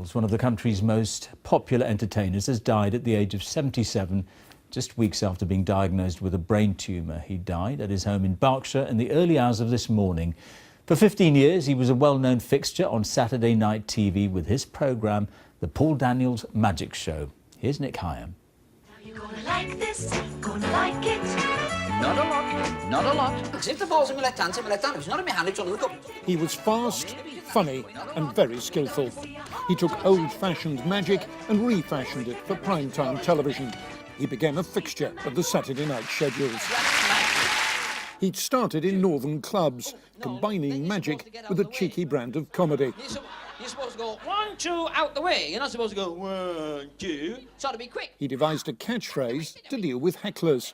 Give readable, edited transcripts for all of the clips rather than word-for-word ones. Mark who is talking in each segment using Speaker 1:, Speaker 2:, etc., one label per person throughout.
Speaker 1: Daniels, one of the country's most popular entertainers, has died at the age of 77, just weeks after being diagnosed with a brain tumour. He died at his home in Berkshire in the early hours of this morning. For 15 years, he was a well-known fixture on Saturday night TV with his programme, The Paul Daniels Magic Show. Here's Nick Hyam.
Speaker 2: You're gonna like this, gonna like it.
Speaker 3: Not a lot, not a lot. If the ball's in my left hand, If it's not in my hand, it's under the cup.
Speaker 4: He was fast, funny and very skillful. He took old-fashioned magic and refashioned it for prime-time television. He became a fixture of the Saturday night schedules. He'd started in northern clubs, combining magic with a cheeky brand of comedy.
Speaker 3: You're supposed to go 1, 2, out the way. You're not supposed to go 1, 2. It's got to be quick.
Speaker 4: He devised a catchphrase to deal with hecklers.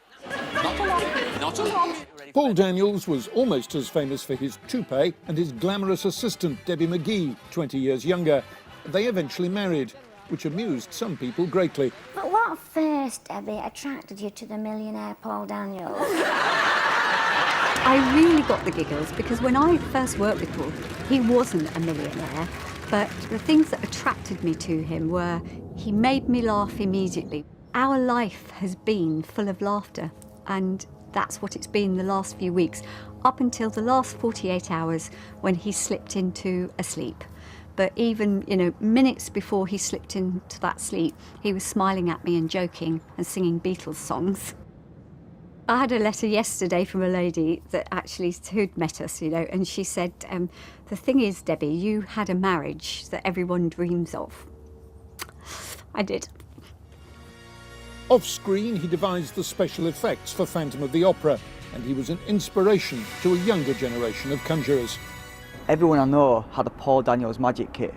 Speaker 3: Not a lot, not a lot.
Speaker 4: Paul Daniels was almost as famous for his toupee and his glamorous assistant, Debbie McGee, 20 years younger. They eventually married, which amused some people greatly.
Speaker 5: But what first, Debbie, attracted you to the millionaire Paul Daniels?
Speaker 6: I really got the giggles because when I first worked with Paul, he wasn't a millionaire, but the things that attracted me to him were he made me laugh immediately. Our life has been full of laughter, and that's what it's been the last few weeks, up until the last 48 hours when he slipped into a sleep. But even, minutes before he slipped into that sleep, he was smiling at me and joking and singing Beatles songs. I had a letter yesterday from a lady that actually who'd met us, and she said, the thing is, Debbie, you had a marriage that everyone dreams of. I did.
Speaker 4: Off-screen, he devised the special effects for Phantom of the Opera, and he was an inspiration to a younger generation of conjurors.
Speaker 7: Everyone I know had a Paul Daniels magic kit,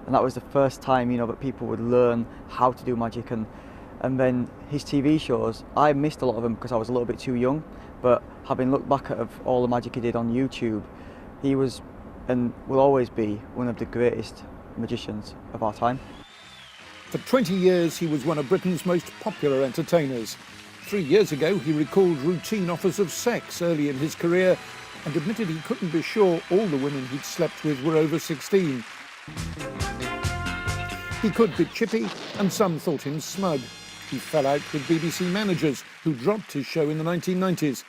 Speaker 7: and that was the first time, that people would learn how to do magic. And then his TV shows, I missed a lot of them because I was a little bit too young, but having looked back at all the magic he did on YouTube, he was and will always be one of the greatest magicians of our time.
Speaker 4: For 20 years, he was one of Britain's most popular entertainers. 3 years ago, he recalled routine offers of sex early in his career and admitted he couldn't be sure all the women he'd slept with were over 16. He could be chippy, and some thought him smug. He fell out with BBC managers who dropped his show in the 1990s,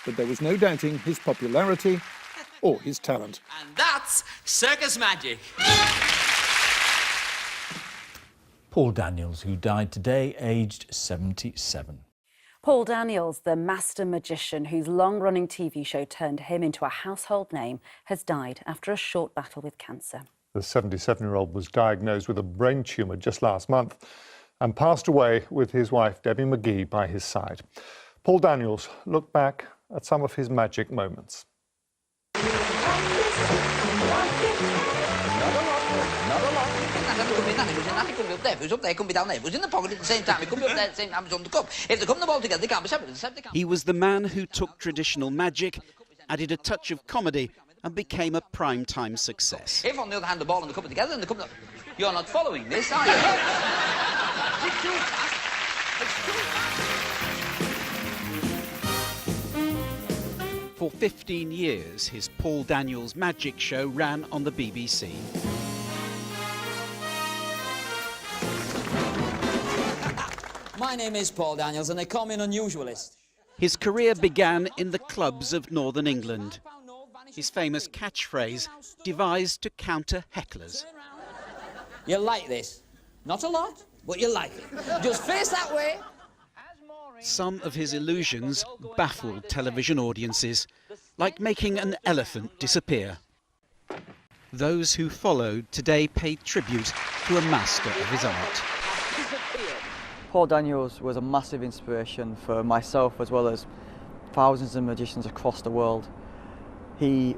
Speaker 4: but there was no doubting his popularity or his talent.
Speaker 3: And that's circus magic.
Speaker 1: Paul Daniels, who died today, aged 77.
Speaker 8: Paul Daniels, the master magician whose long-running TV show turned him into a household name, has died after a short battle with cancer.
Speaker 9: The 77-year-old was diagnosed with a brain tumour just last month and passed away with his wife, Debbie McGee, by his side. Paul Daniels looked back at some of his magic moments.
Speaker 10: He was the man who took traditional magic, added a touch of comedy and became a prime-time success.
Speaker 3: If, on the other hand, the ball and the cup are together, and the cup... You're not following this, are you?
Speaker 10: For 15 years, his Paul Daniels Magic Show ran on the BBC.
Speaker 3: My name is Paul Daniels, and they call me an unusualist.
Speaker 10: His career began in the clubs of Northern England. His famous catchphrase, devised to counter hecklers.
Speaker 3: You like this? Not a lot, but you like it. Just face that way.
Speaker 10: Some of his illusions baffled television audiences, like making an elephant disappear. Those who followed today paid tribute to a master of his art.
Speaker 7: Paul Daniels was a massive inspiration for myself as well as thousands of magicians across the world. He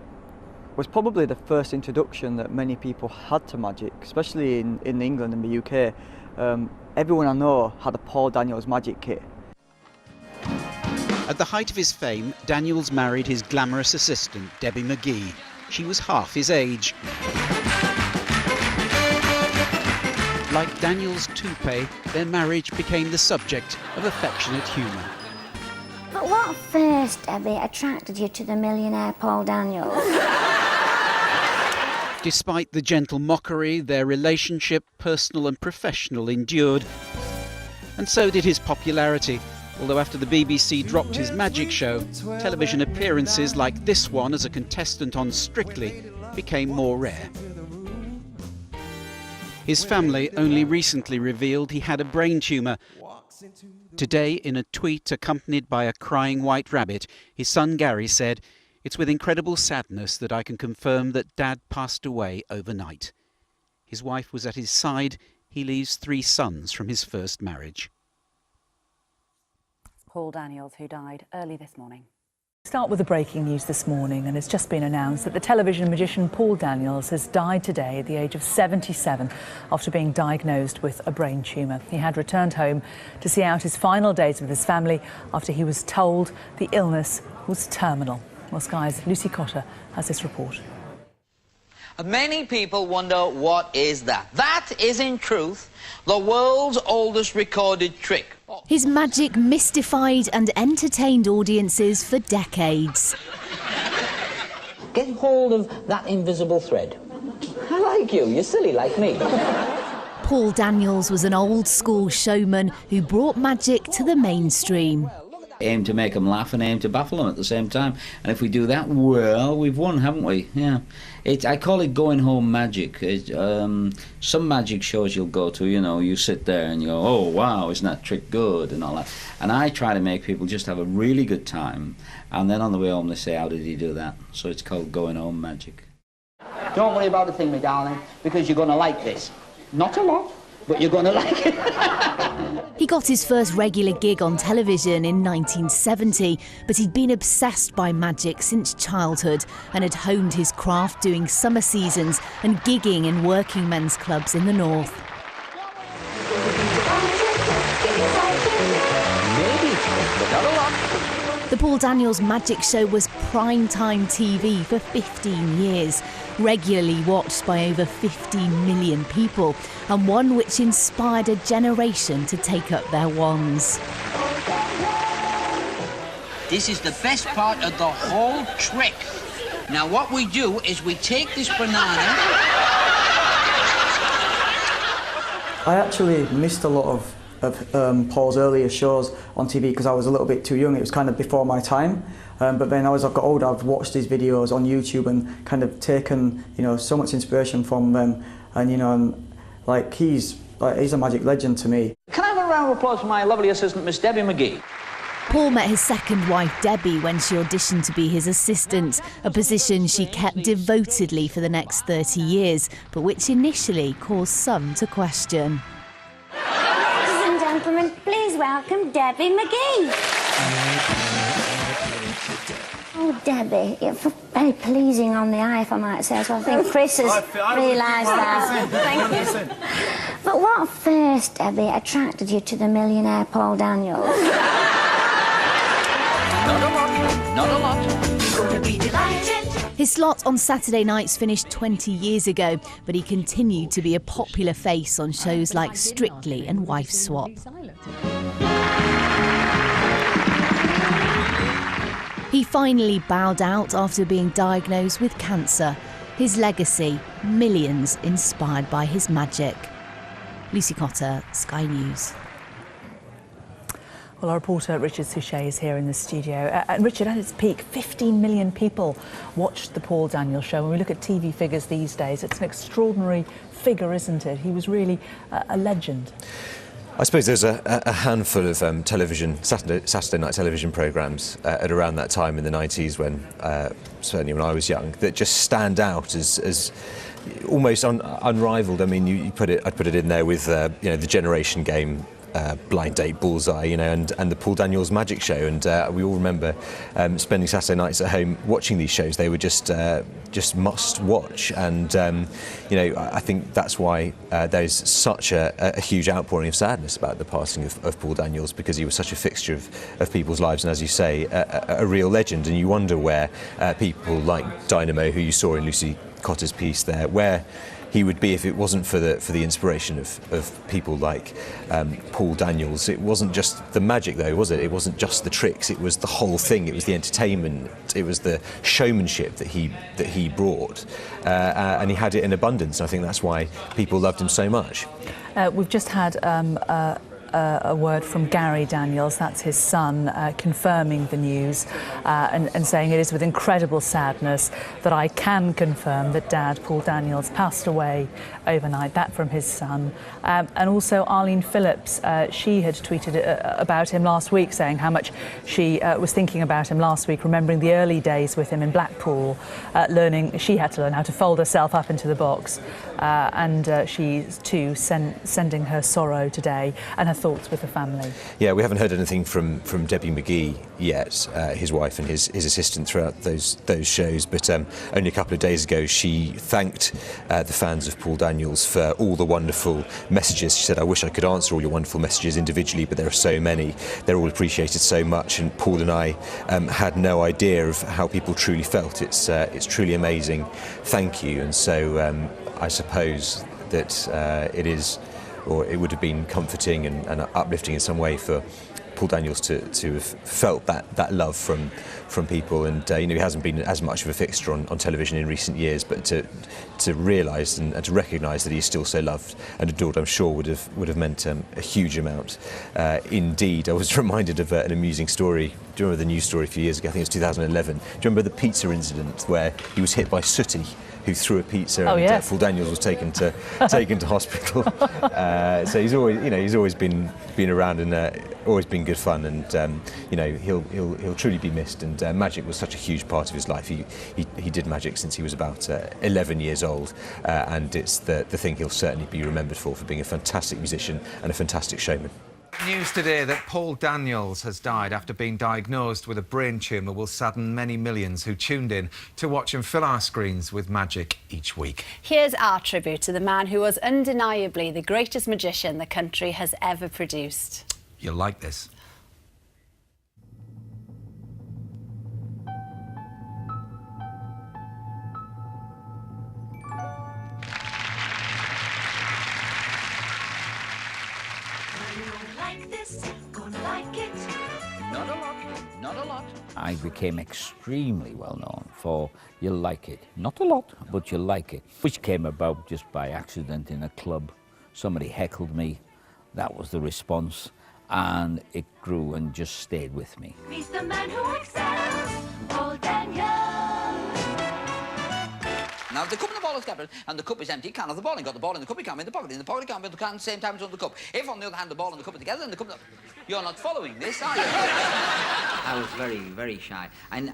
Speaker 7: was probably the first introduction that many people had to magic, especially in England and the UK. Everyone I know had a Paul Daniels magic kit.
Speaker 10: At the height of his fame, Daniels married his glamorous assistant, Debbie McGee. She was half his age. Like Daniels' toupee, their marriage became the subject of affectionate humour.
Speaker 5: But what first, Debbie, attracted you to the millionaire Paul Daniels?
Speaker 10: Despite the gentle mockery, their relationship, personal and professional, endured. And so did his popularity, although after the BBC dropped his magic show, television appearances like this one as a contestant on Strictly became more rare. His family only recently revealed he had a brain tumour. Today, in a tweet accompanied by a crying white rabbit, his son Gary said, "It's with incredible sadness that I can confirm that Dad passed away overnight." His wife was at his side. He leaves 3 sons from his first marriage.
Speaker 8: Paul Daniels, who died early this morning.
Speaker 11: Start with the breaking news this morning, and it's just been announced that the television magician Paul Daniels has died today at the age of 77 after being diagnosed with a brain tumour. He had returned home to see out his final days with his family after he was told the illness was terminal. Well, Sky's Lucy Cotter has this report.
Speaker 3: Many people wonder, what is that? That is, in truth, the world's oldest recorded trick.
Speaker 12: His magic mystified and entertained audiences for decades.
Speaker 3: Get hold of that invisible thread. I like you. You're silly like me.
Speaker 12: Paul Daniels was an old-school showman who brought magic to the mainstream.
Speaker 13: Aim to make them laugh and aim to baffle them at the same time. And if we do that, well, we've won, haven't we? Yeah. I call it going home magic. Some magic shows you'll go to, you know, you sit there and you go, oh, wow, isn't that trick good, and all that. And I try to make people just have a really good time. And then on the way home they say, how did he do that? So it's called going home magic.
Speaker 3: Don't worry about a thing, my darling, because you're going to like this. Not a lot, but you're going to like it.
Speaker 12: He got his first regular gig on television in 1970, but he'd been obsessed by magic since childhood and had honed his craft doing summer seasons and gigging in working men's clubs in the north.
Speaker 3: Maybe, but not a lot.
Speaker 12: The Paul Daniels Magic Show was prime-time TV for 15 years, regularly watched by over 15 million people, and one which inspired a generation to take up their wands.
Speaker 3: This is the best part of the whole trick. Now what we do is we take this banana.
Speaker 7: I actually missed a lot of Paul's earlier shows on TV because I was a little bit too young. It was kind of before my time. But then as I've got older, I've watched his videos on YouTube and kind of taken, you know, so much inspiration from them. And you know, he's a magic legend to me.
Speaker 3: Can I have a round of applause for my lovely assistant, Miss Debbie McGee?
Speaker 12: Paul met his second wife, Debbie, when she auditioned to be his assistant, a position she kept devotedly for the next 30 years, but which initially caused some to question.
Speaker 5: Ladies and gentlemen, please welcome Debbie McGee. Oh, Debbie, you're very pleasing on the eye, if I might say so. I think Chris has realised that. Thank you. But what first, Debbie, attracted you to the millionaire Paul Daniels?
Speaker 3: Not a lot.
Speaker 2: Gonna be delighted.
Speaker 12: His slot on Saturday nights finished 20 years ago, but he continued to be a popular face on shows like Strictly and Wife Swap. He finally bowed out after being diagnosed with cancer. His legacy, millions inspired by his magic. Lucy Cotter, Sky News.
Speaker 11: Well, our reporter Richard Suchet is here in the studio. And Richard, at its peak, 15 million people watched the Paul Daniels show. When we look at TV figures these days, it's an extraordinary figure, isn't it? He was really a legend.
Speaker 14: I suppose there's a handful of Saturday night television programmes at around that time in the 90s, when certainly when I was young, that just stand out as almost unrivaled. I mean, I'd put it in there with you know, the Generation Game, Blind Date, Bullseye, you know, and the Paul Daniels Magic Show, and we all remember spending Saturday nights at home watching these shows. They were just must watch, and you know, I think that's why there's such a huge outpouring of sadness about the passing of Paul Daniels, because he was such a fixture of people's lives, and as you say, a real legend. And you wonder where people like Dynamo, who you saw in Lucy Cotter's piece there, where he would be if it wasn't for the inspiration of people like Paul Daniels. It wasn't just the magic, though, was it? It wasn't just the tricks. It was the whole thing. It was the entertainment. It was the showmanship that he brought, and he had it in abundance. I think that's why people loved him so much.
Speaker 11: We've just had a word from Gary Daniels, that's his son, confirming the news and saying it is with incredible sadness that I can confirm that Dad, Paul Daniels, passed away overnight. That from his son. And also Arlene Phillips, she had tweeted about him last week, saying how much she was thinking about him last week, remembering the early days with him in Blackpool, she had to learn how to fold herself up into the box. And she's too sending her sorrow today and her thoughts with the family.
Speaker 14: Yeah, we haven't heard anything from Debbie McGee yet, his wife and his assistant throughout those shows, but only a couple of days ago she thanked the fans of Paul Daniels for all the wonderful messages. She said, I wish I could answer all your wonderful messages individually, but there are so many. They're all appreciated so much, and Paul and I had no idea of how people truly felt. It's truly amazing. Thank you. And so I suppose that it is, or it would have been comforting and uplifting in some way for Paul Daniels to have felt that love from people, and he hasn't been as much of a fixture on television in recent years, but to realise and to recognise that he's still so loved and adored, I'm sure would have meant a huge amount. Indeed, I was reminded of an amusing story. Do you remember the news story a few years ago? I think it was 2011. Do you remember the pizza incident where he was hit by Sooty, who threw a pizza, and
Speaker 11: yes.
Speaker 14: Paul Daniels was taken to hospital. So he's always been around and always been good fun, and he'll truly be missed. And magic was such a huge part of his life. He did magic since he was about 11 years old, and it's the thing he'll certainly be remembered for being a fantastic musician and a fantastic showman.
Speaker 15: News today that Paul Daniels has died after being diagnosed with a brain tumour will sadden many millions who tuned in to watch him fill our screens with magic each week.
Speaker 16: Here's our tribute to the man who was undeniably the greatest magician the country has ever produced.
Speaker 15: You'll like this.
Speaker 3: Not a lot.
Speaker 17: I became extremely well known for You'll Like It. Not a lot, but You'll Like It, which came about just by accident in a club. Somebody heckled me. That was the response, and it grew and just stayed with me.
Speaker 2: He's the man who excels, Paul Daniels.
Speaker 3: Now, the cup and the ball is separate, and the cup is empty, you can't have the ball. You've got the ball in the cup, you can't be in the pocket. In the pocket, you can't be in the can at the same time as on the cup. If, on the other hand, the ball and the cup are together, and the cup... You're not following this, are you?
Speaker 18: I was very, very shy. And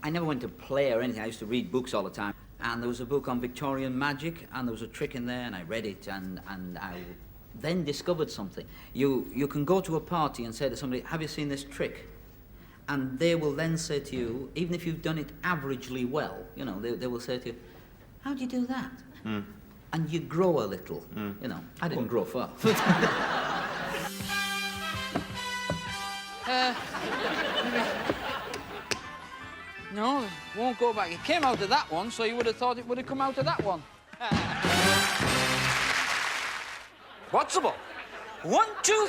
Speaker 18: I never went to play or anything. I used to read books all the time. And there was a book on Victorian magic, and there was a trick in there, and I read it, and I then discovered something. You can go to a party and say to somebody, have you seen this trick? And they will then say to you, even if you've done it averagely well, they will say to you, how do you do that? Mm. And you grow a little, I didn't grow far.
Speaker 3: No, won't go back. It came out of that one, so you would have thought it would have come out of that one. What's the ball? 1, 2...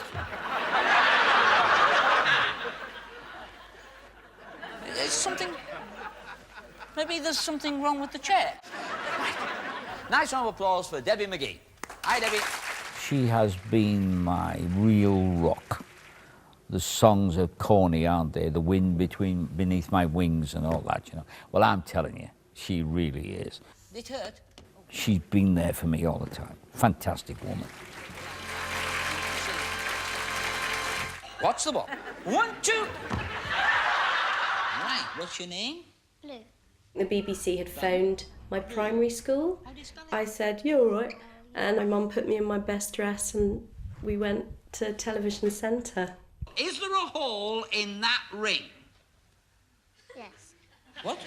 Speaker 3: There's something... Maybe there's something wrong with the chair. Right. Nice round of applause for Debbie McGee. Hi, Debbie.
Speaker 17: She has been my real rock. The songs are corny, aren't they? The wind beneath my wings and all that, Well, I'm telling you, she really is.
Speaker 3: It hurt?
Speaker 17: She's been there for me all the time. Fantastic woman.
Speaker 3: What's the ball? 1, 2... Right, what's your name?
Speaker 19: Blue. The BBC had phoned my primary school. I said, you're all right. And my mum put me in my best dress and we went to Television Centre.
Speaker 3: Is there a hole in that ring?
Speaker 19: Yes.
Speaker 3: What?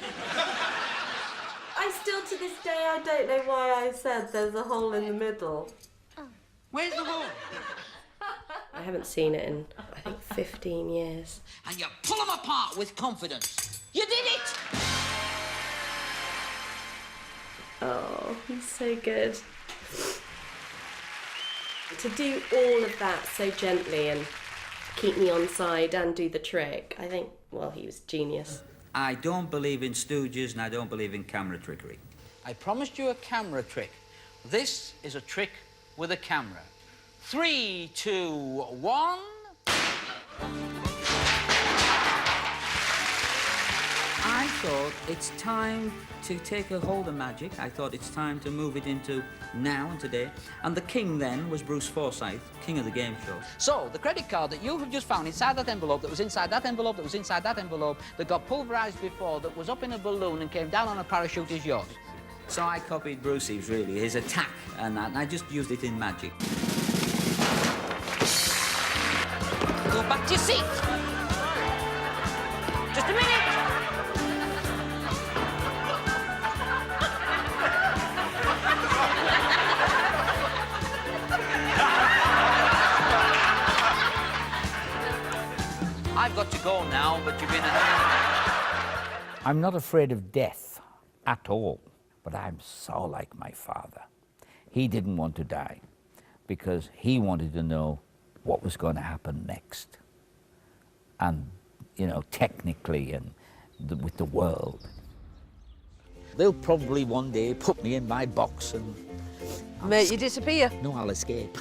Speaker 19: I still, to this day, I don't know why I said there's a hole in the middle.
Speaker 3: Oh. Where's the hole?
Speaker 19: I haven't seen it in, I think, 15 years.
Speaker 3: And you pull them apart with confidence. You did it!
Speaker 19: Oh, he's so good. To do all of that so gently and keep me on side and do the trick, I think, well, he was genius.
Speaker 18: I don't believe in stooges and I don't believe in camera trickery.
Speaker 3: I promised you a camera trick. This is a trick with a camera. 3, 2, 1.
Speaker 18: I thought it's time to take a hold of magic. I thought it's time to move it into now and today. And the king then was Bruce Forsyth, king of the game show.
Speaker 3: So, the credit card that you have just found inside that envelope, that was inside that envelope, that was inside that envelope, that got pulverised before, that was up in a balloon and came down on a parachute is yours.
Speaker 18: So I copied Brucey's, really, his attack, and I just used it in magic.
Speaker 3: Go back to your seat. Just a minute. I've got to go now, but you've been
Speaker 17: I'm not afraid of death at all, but I'm so like my father. He didn't want to die because he wanted to know what was going to happen next. And, you know, technically and with the world. They'll probably one day put me in my box and...
Speaker 20: Make you disappear.
Speaker 17: No, I'll escape.